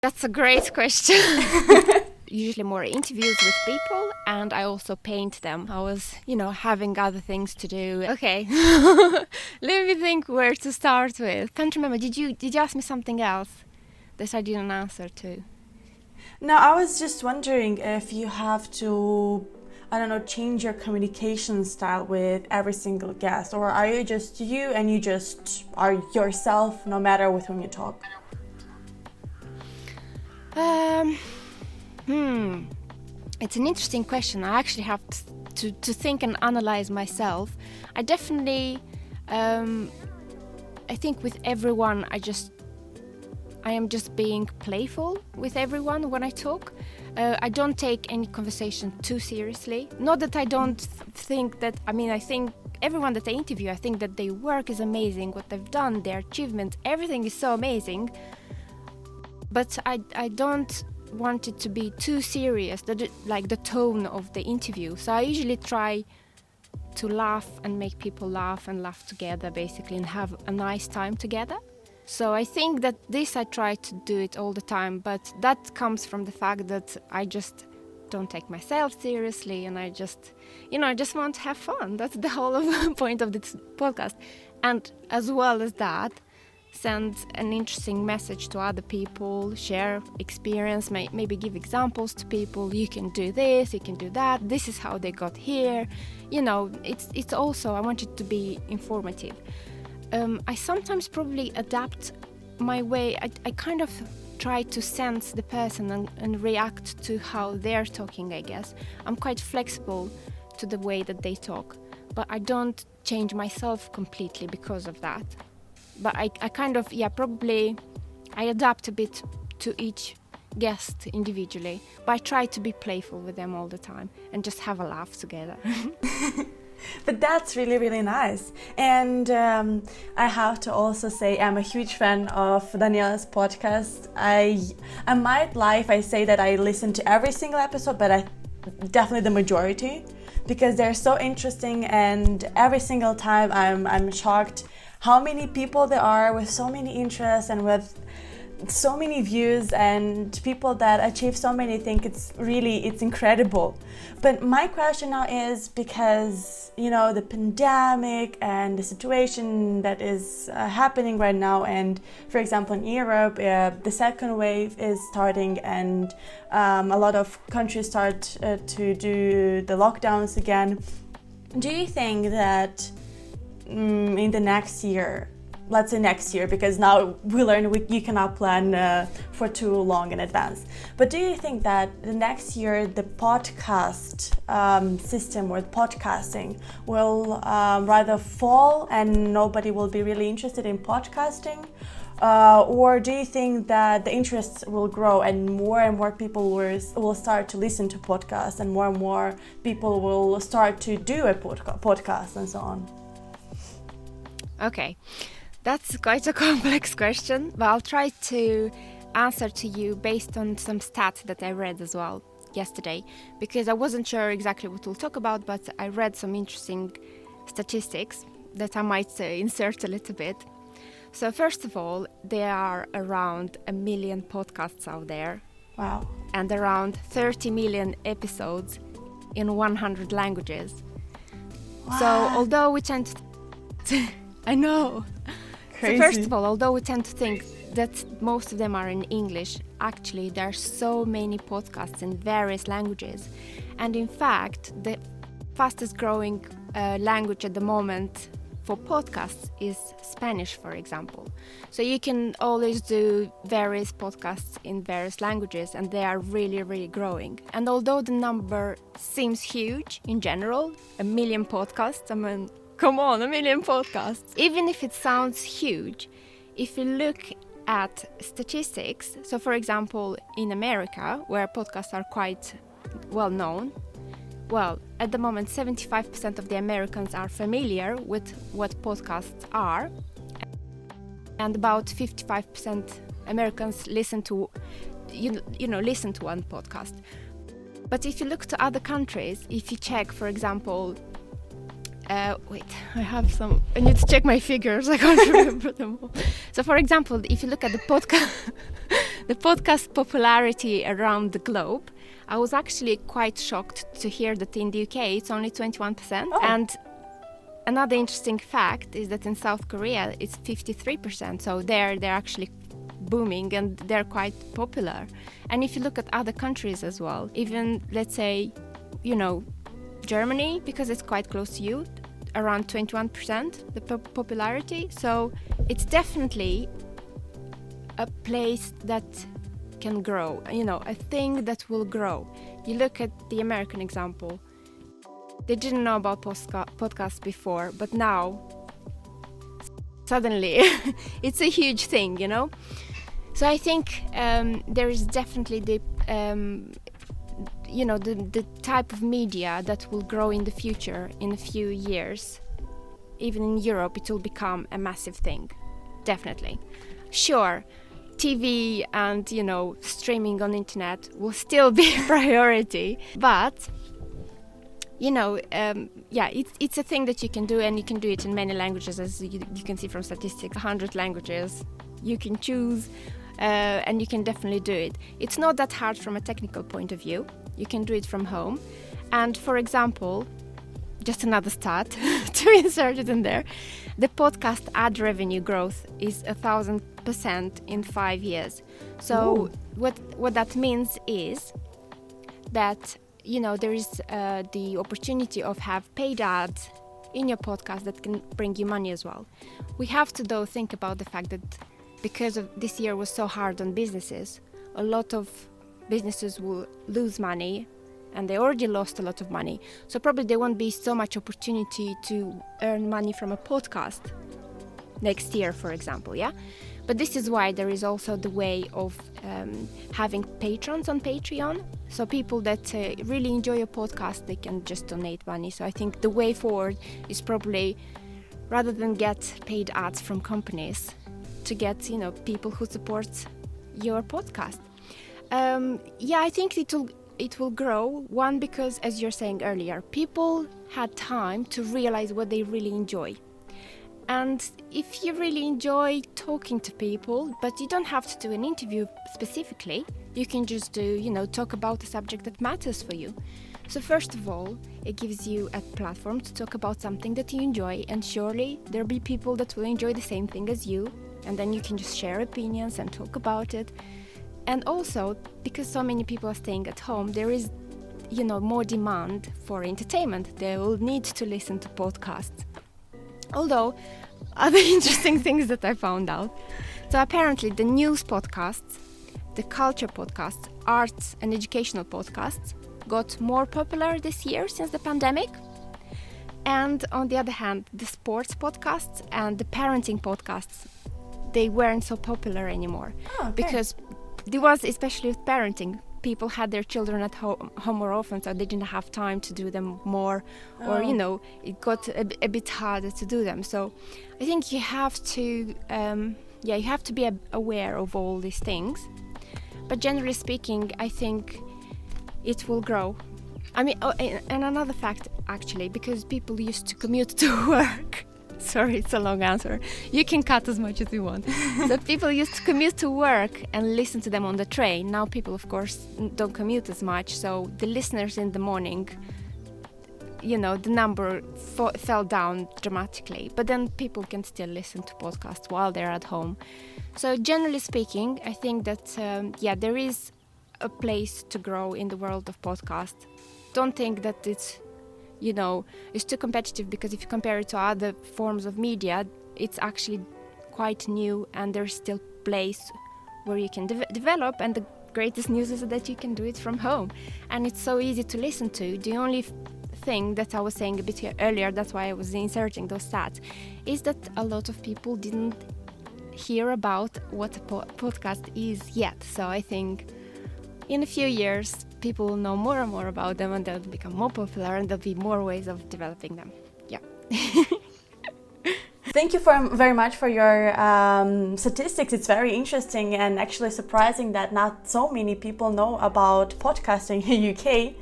That's a great question. Usually more interviews with people, and I also paint them. I was, having other things to do. Okay, let me think where to start with. Can't remember. Did you ask me something else that I didn't answer to? No, I was just wondering if you have to, I don't know, change your communication style with every single guest, or are you just you and you just are yourself no matter with whom you talk? It's an interesting question. I actually have to think and analyze myself. I definitely, I think with everyone, I am just being playful with everyone when I talk. I don't take any conversation too seriously. Not that I don't think that, I think everyone that I interview, I think that their work is amazing, what they've done, their achievements, everything is so amazing. But I don't want it to be too serious, like the tone of the interview. So I usually try to laugh and make people laugh and laugh together, basically, and have a nice time together. So I think that I try to do it all the time, but that comes from the fact that I just don't take myself seriously, and I just want to have fun. That's the whole point of this podcast. And as well as that, send an interesting message to other people, share experience, maybe give examples to people. You can do this, you can do that. This is how they got here. It's also, I want it to be informative. I sometimes probably adapt my way. I kind of try to sense the person and react to how they're talking, I guess. I'm quite flexible to the way that they talk, but I don't change myself completely because of that. But I kind of, probably I adapt a bit to each guest individually. But I try to be playful with them all the time and just have a laugh together. But that's really, really nice. And I have to also say I'm a huge fan of Daniela's podcast. I might lie if I say that I listen to every single episode, but I definitely the majority, because they're so interesting, and every single time I'm shocked how many people there are with so many interests and with so many views and people that achieve so many things. It's incredible. But my question now is, because the pandemic and the situation that is happening right now, and for example in Europe the second wave is starting, and a lot of countries start to do the lockdowns again. Do you think that in the next year, let's say next year, because now we learn you cannot plan for too long in advance, but do you think that the next year the podcast system or podcasting will rather fall and nobody will be really interested in podcasting, or do you think that the interest will grow and more people will start to listen to podcasts, and more people will start to do a podcast and so on? Okay, that's quite a complex question, but I'll try to answer to you based on some stats that I read as well yesterday, because I wasn't sure exactly what we'll talk about, but I read some interesting statistics that I might insert a little bit. So first of all, there are around 1 million podcasts out there. Wow. And around 30 million episodes in 100 languages. Wow. So although we tend to I know. Crazy. So first of all, although we tend to think that most of them are in English, actually there are so many podcasts in various languages. And in fact, the fastest growing language at the moment for podcasts is Spanish, for example. So you can always do various podcasts in various languages, and they are really, really growing. And although the number seems huge in general, 1 million podcasts, come on, 1 million podcasts. Even if it sounds huge, if you look at statistics, so for example, in America, where podcasts are quite well known, at the moment 75% of the Americans are familiar with what podcasts are, and about 55% Americans listen to one podcast. But if you look to other countries, if you check, for example, I need to check my figures, I can't remember them all. So for example, if you look at the the podcast popularity around the globe, I was actually quite shocked to hear that in the UK it's only 21%. Oh. And another interesting fact is that in South Korea it's 53%. So they're actually booming and they're quite popular. And if you look at other countries as well, even let's say, Germany, because it's quite close to you, around 21% the popularity. So it's definitely a place that can grow, a thing that will grow. You look at the American example. They didn't know about podcasts before, but now suddenly it's a huge thing, So I think there is definitely the type of media that will grow in the future. In a few years, even in Europe, it will become a massive thing. Definitely. Sure, TV and, streaming on internet will still be a priority. But, it's a thing that you can do, and you can do it in many languages, as you can see from statistics, 100 languages. You can choose, and you can definitely do it. It's not that hard from a technical point of view. You can do it from home. And for example, just another stat to insert it in there, the podcast ad revenue growth is 1,000% in 5 years. So what that means is that, there is the opportunity of have paid ads in your podcast that can bring you money as well. We have to, though, think about the fact that because of this year was so hard on businesses, a lot of businesses will lose money, and they already lost a lot of money. So probably there won't be so much opportunity to earn money from a podcast next year, for example, yeah? But this is why there is also the way of having patrons on Patreon. So people that really enjoy your podcast, they can just donate money. So I think the way forward is probably, rather than get paid ads from companies, to get, people who support your podcast. I think it will grow. One, because, as you're saying earlier, people had time to realize what they really enjoy. And if you really enjoy talking to people, but you don't have to do an interview specifically, you can just do, talk about a subject that matters for you. So first of all, it gives you a platform to talk about something that you enjoy, and surely there'll be people that will enjoy the same thing as you, and then you can just share opinions and talk about it. And also, because so many people are staying at home, there is, more demand for entertainment. They will need to listen to podcasts. Although, other interesting things that I found out. So apparently the news podcasts, the culture podcasts, arts and educational podcasts got more popular this year since the pandemic. And on the other hand, the sports podcasts and the parenting podcasts, they weren't so popular anymore. Oh, okay. Because there was, especially with parenting, people had their children at home more often, so they didn't have time to do them more, or it got a bit harder to do them. So I think you have to be aware of all these things. But generally speaking, I think it will grow. I mean, and another fact, actually, because people used to commute to work. Sorry, it's a long answer. You can cut as much as you want. So people used to commute to work and listen to them on the train. Now people, of course, don't commute as much. So the listeners in the morning, the number fell down dramatically. But then people can still listen to podcasts while they're at home. So generally speaking, I think that, there is a place to grow in the world of podcasts. Don't think that it's too competitive, because if you compare it to other forms of media, it's actually quite new, and there's still place where you can develop. And the greatest news is that you can do it from home, and it's so easy to listen to. The only thing that I was saying a bit earlier, that's why I was inserting those stats, is that a lot of people didn't hear about what a podcast is yet. So I think in a few years, people will know more and more about them, and they'll become more popular, and there'll be more ways of developing them. Yeah. Thank you very much for your statistics. It's very interesting and actually surprising that not so many people know about podcasting in UK.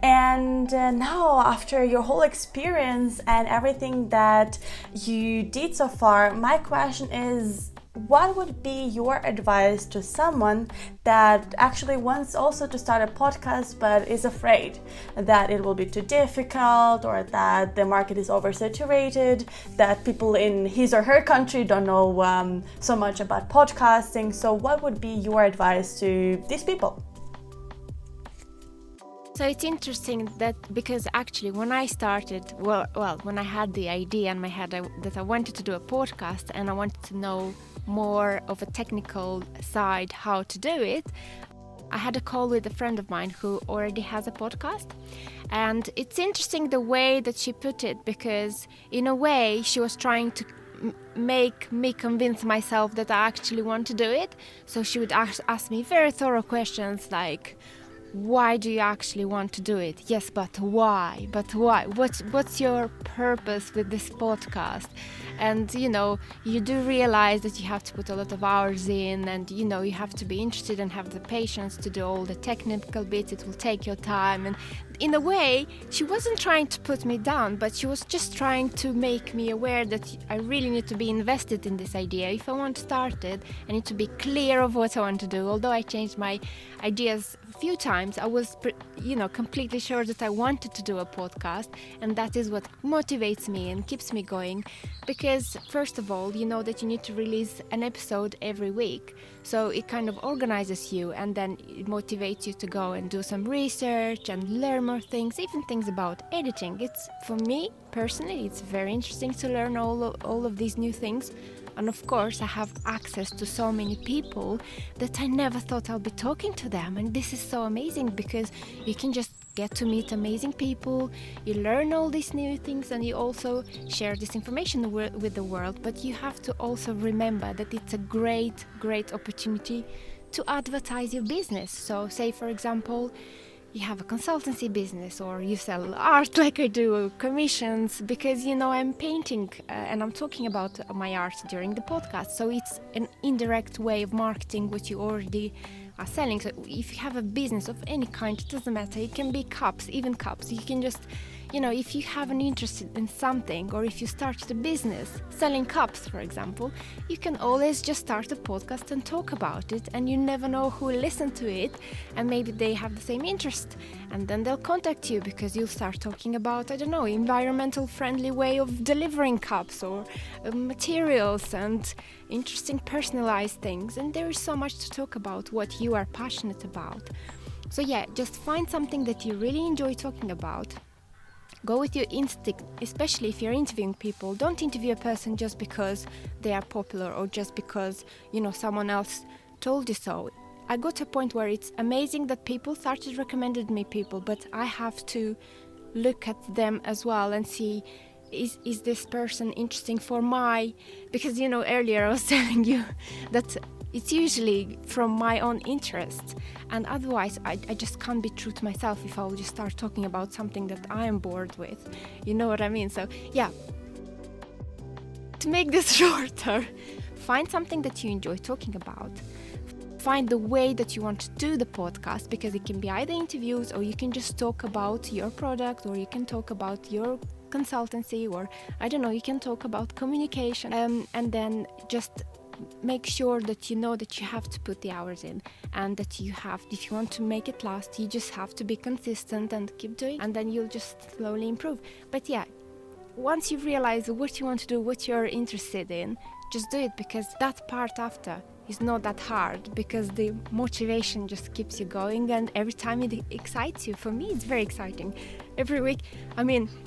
And now, after your whole experience and everything that you did so far, my question is, what would be your advice to someone that actually wants also to start a podcast but is afraid that it will be too difficult, or that the market is oversaturated, that people in his or her country don't know so much about podcasting? So what would be your advice to these people? So it's interesting that, because actually when I started, when I had the idea in my head that I wanted to do a podcast and I wanted to know more of a technical side how to do it, I had a call with a friend of mine who already has a podcast. And it's interesting the way that she put it, because in a way she was trying to make me convince myself that I actually want to do it. So she would ask me very thorough questions like, why do you actually want to do it? Yes, but why? But why? What's your purpose with this podcast? And you do realize that you have to put a lot of hours in, and you have to be interested and have the patience to do all the technical bits. It will take your time. And in a way, she wasn't trying to put me down, but she was just trying to make me aware that I really need to be invested in this idea. If I want to start it, I need to be clear of what I want to do. Although I changed my ideas a few times, I was completely sure that I wanted to do a podcast, and that is what motivates me and keeps me going. Because first of all, you know that you need to release an episode every week, so it kind of organizes you, and then it motivates you to go and do some research and learn more things, even things about editing. It's, for me personally, it's very interesting to learn all of these new things. And of course, I have access to so many people that I never thought I'll be talking to them. And this is so amazing, because you can just get to meet amazing people, you learn all these new things, and you also share this information with the world. But you have to also remember that it's a great, great opportunity to advertise your business. So say, for example, you have a consultancy business, or you sell art like I do, commissions, because I'm painting and I'm talking about my art during the podcast. So it's an indirect way of marketing what you already are selling. So if you have a business of any kind, it doesn't matter. It can be cups, even cups. You can just, if you have an interest in something, or if you started a business selling cups, for example, you can always just start a podcast and talk about it, and you never know who will listen to it, and maybe they have the same interest, and then they'll contact you because you'll start talking about, environmental friendly way of delivering cups, or materials and interesting personalized things. And there is so much to talk about what you are passionate about. So just find something that you really enjoy talking about. Go with your instinct, especially if you're interviewing people. Don't interview a person just because they are popular, or just because, someone else told you so. I got to a point where it's amazing that people started recommending me people, but I have to look at them as well and see, is this person interesting for because earlier I was telling you that it's usually from my own interest, and otherwise I just can't be true to myself if I'll just start talking about something that I am bored with. You know what I mean? So to make this shorter, find something that you enjoy talking about. Find the way that you want to do the podcast, because it can be either interviews, or you can just talk about your product, or you can talk about your consultancy, or you can talk about communication, and then just make sure that you know that you have to put the hours in, and that if you want to make it last, you just have to be consistent and keep doing, and then you'll just slowly improve. But once you realize what you want to do, what you're interested in, just do it, because that part after is not that hard, because the motivation just keeps you going, and every time it excites you. For me, it's very exciting. Every week,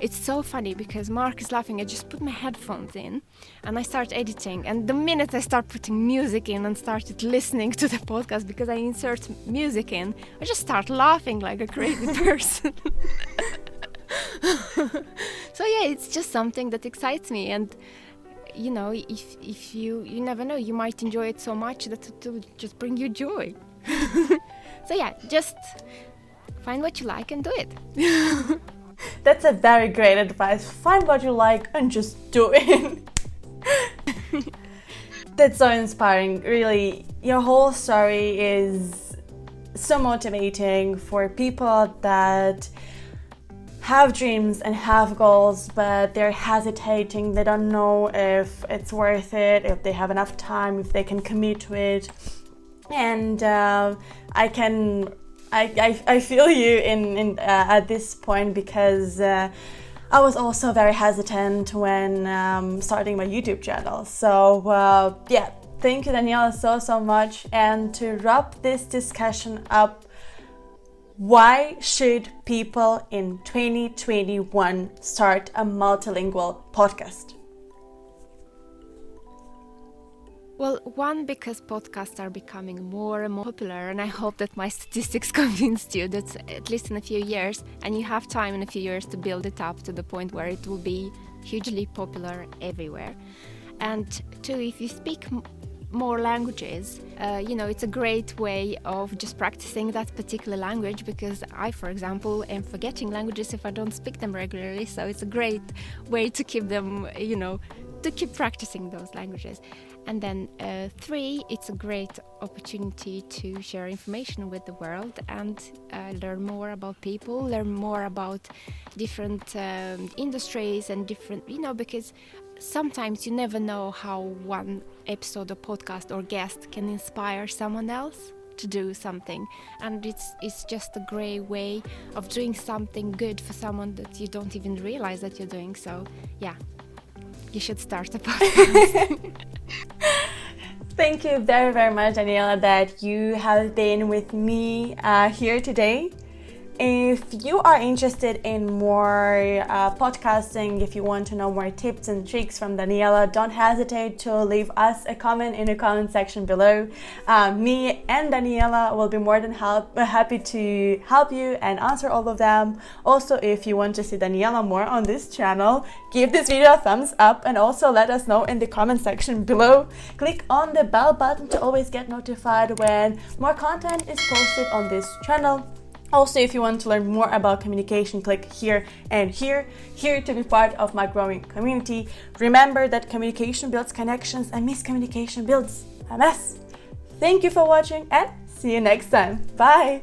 it's so funny, because Mark is laughing. I just put my headphones in and I start editing, and the minute I start putting music in and started listening to the podcast, because I insert music in, I just start laughing like a crazy person. So it's just something that excites me, and if you never know, you might enjoy it so much that it will just bring you joy. So just find what you like and do it. That's a very great advice. Find what you like and just do it. That's so inspiring. Really, your whole story is so motivating for people that have dreams and have goals, but they're hesitating. They don't know if it's worth it, if they have enough time, if they can commit to it. And I feel you in at this point, because I was also very hesitant when starting my YouTube channel. So yeah, thank you, Daniela, so much. And to wrap this discussion up, why should people in 2021 start a multilingual podcast? Well, one, because podcasts are becoming more and more popular, and I hope that my statistics convinced you that at least in a few years, and you have time in a few years to build it up to the point where it will be hugely popular everywhere. And two, if you speak more languages, it's a great way of just practicing that particular language, because I, for example, am forgetting languages if I don't speak them regularly. So it's a great way to keep them, to keep practicing those languages. And then three, it's a great opportunity to share information with the world and learn more about people, learn more about different industries and different, because sometimes you never know how one episode or podcast or guest can inspire someone else to do something. And it's just a great way of doing something good for someone that you don't even realize that you're doing. So yeah, you should start a podcast. Thank you very, very much, Daniela, that you have been with me here today. If you are interested in more podcasting, if you want to know more tips and tricks from Daniela, don't hesitate to leave us a comment in the comment section below. Me and Daniela will be more than happy to help you and answer all of them. Also, if you want to see Daniela more on this channel, give this video a thumbs up and also let us know in the comment section below. Click on the bell button to always get notified when more content is posted on this channel. Also, if you want to learn more about communication, click here and here to be part of my growing community. Remember that communication builds connections and miscommunication builds a mess. Thank you for watching and see you next time. Bye!